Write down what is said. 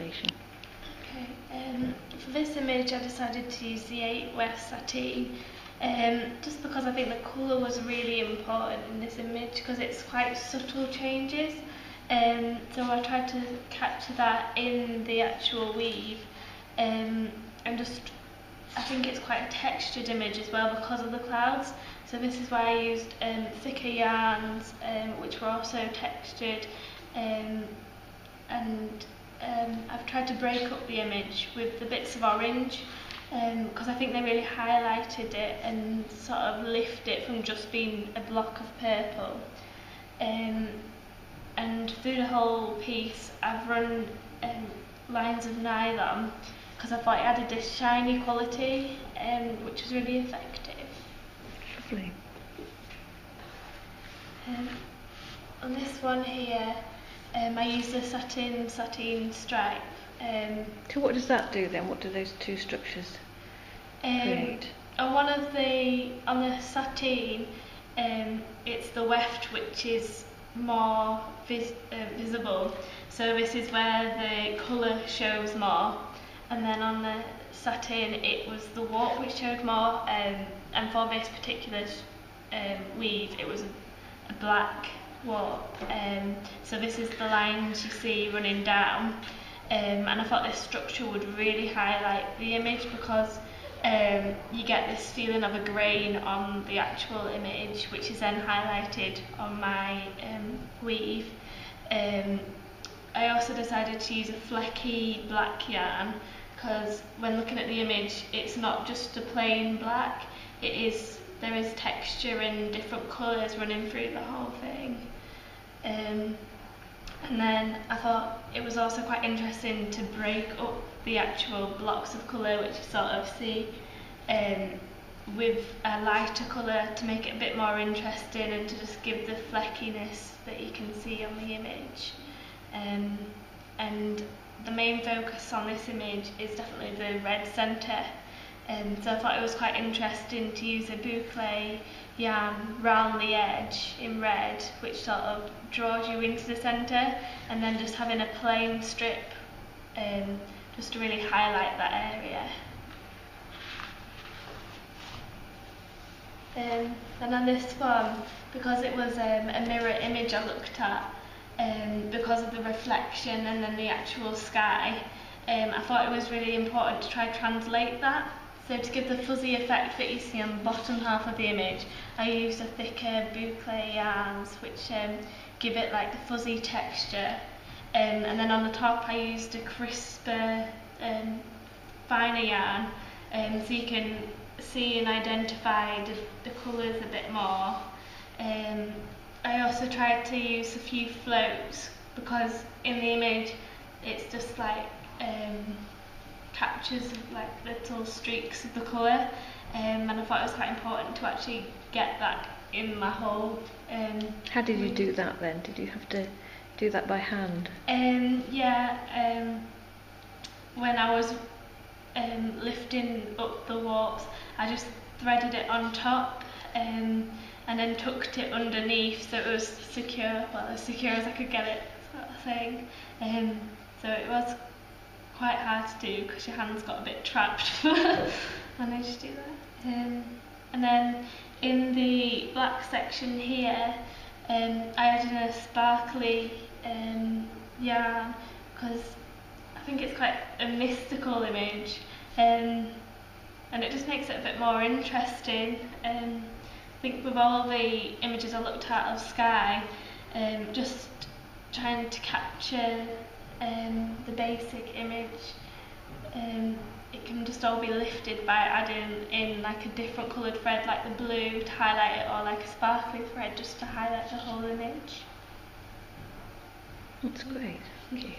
inspiration? Okay, for this image I decided to use the 8 West sateen, just because I think the colour was really important in this image because it's quite subtle changes, so I tried to capture that in the actual weave, and just I think it's quite a textured image as well because of the clouds. So this is why I used thicker yarns, which were also textured, and I've tried to break up the image with the bits of orange, because I think they really highlighted it and sort of lift it from just being a block of purple. And through the whole piece I've run lines of nylon because I thought it added this shiny quality, which was really effective. Lovely. On this one here, I used the sateen stripe. So what does that do then? What do those two structures create? On the sateen, it's the weft which is more visible. So this is where the colour shows more. And then on the satin, it was the warp which showed more. And for this particular weave, it was a black warp. So this is the lines you see running down. And I thought this structure would really highlight the image because you get this feeling of a grain on the actual image, which is then highlighted on my weave. I also decided to use a flecky black yarn because when looking at the image, it's not just a plain black. There is texture and different colours running through the whole thing. And then I thought it was also quite interesting to break up the actual blocks of colour, which you sort of see, with a lighter colour to make it a bit more interesting and to just give the fleckiness that you can see on the image. And the main focus on this image is definitely the red centre. So I thought it was quite interesting to use a boucle yarn round the edge in red, which sort of draws you into the centre, and then just having a plain strip just to really highlight that area. And on this one, because it was a mirror image I looked at, because of the reflection and then the actual sky, I thought it was really important to try to translate that. So to give the fuzzy effect that you see on the bottom half of the image, I used a thicker boucle yarns which give it like the fuzzy texture. And then on the top I used a crisper, finer yarn, so you can see and identify the colours a bit more. I also tried to use a few floats because in the image it's just like captures like little streaks of the colour, and I thought it was quite important to actually get that in my whole. How did you do that then? Did you have to do that by hand? Yeah, when I was lifting up the warps, I just threaded it on top and then tucked it underneath so it was secure, well as secure as I could get it, sort of thing. So it was quite hard to do because your hands got a bit trapped, but managed to do that. And then in the black section here, I added a sparkly yarn because I think it's quite a mystical image, and it just makes it a bit more interesting. I think with all the images I looked at of sky, just trying to capture the basic image, it can just all be lifted by adding in like a different coloured thread like the blue to highlight it, or like a sparkly thread just to highlight the whole image. That's great, thank you.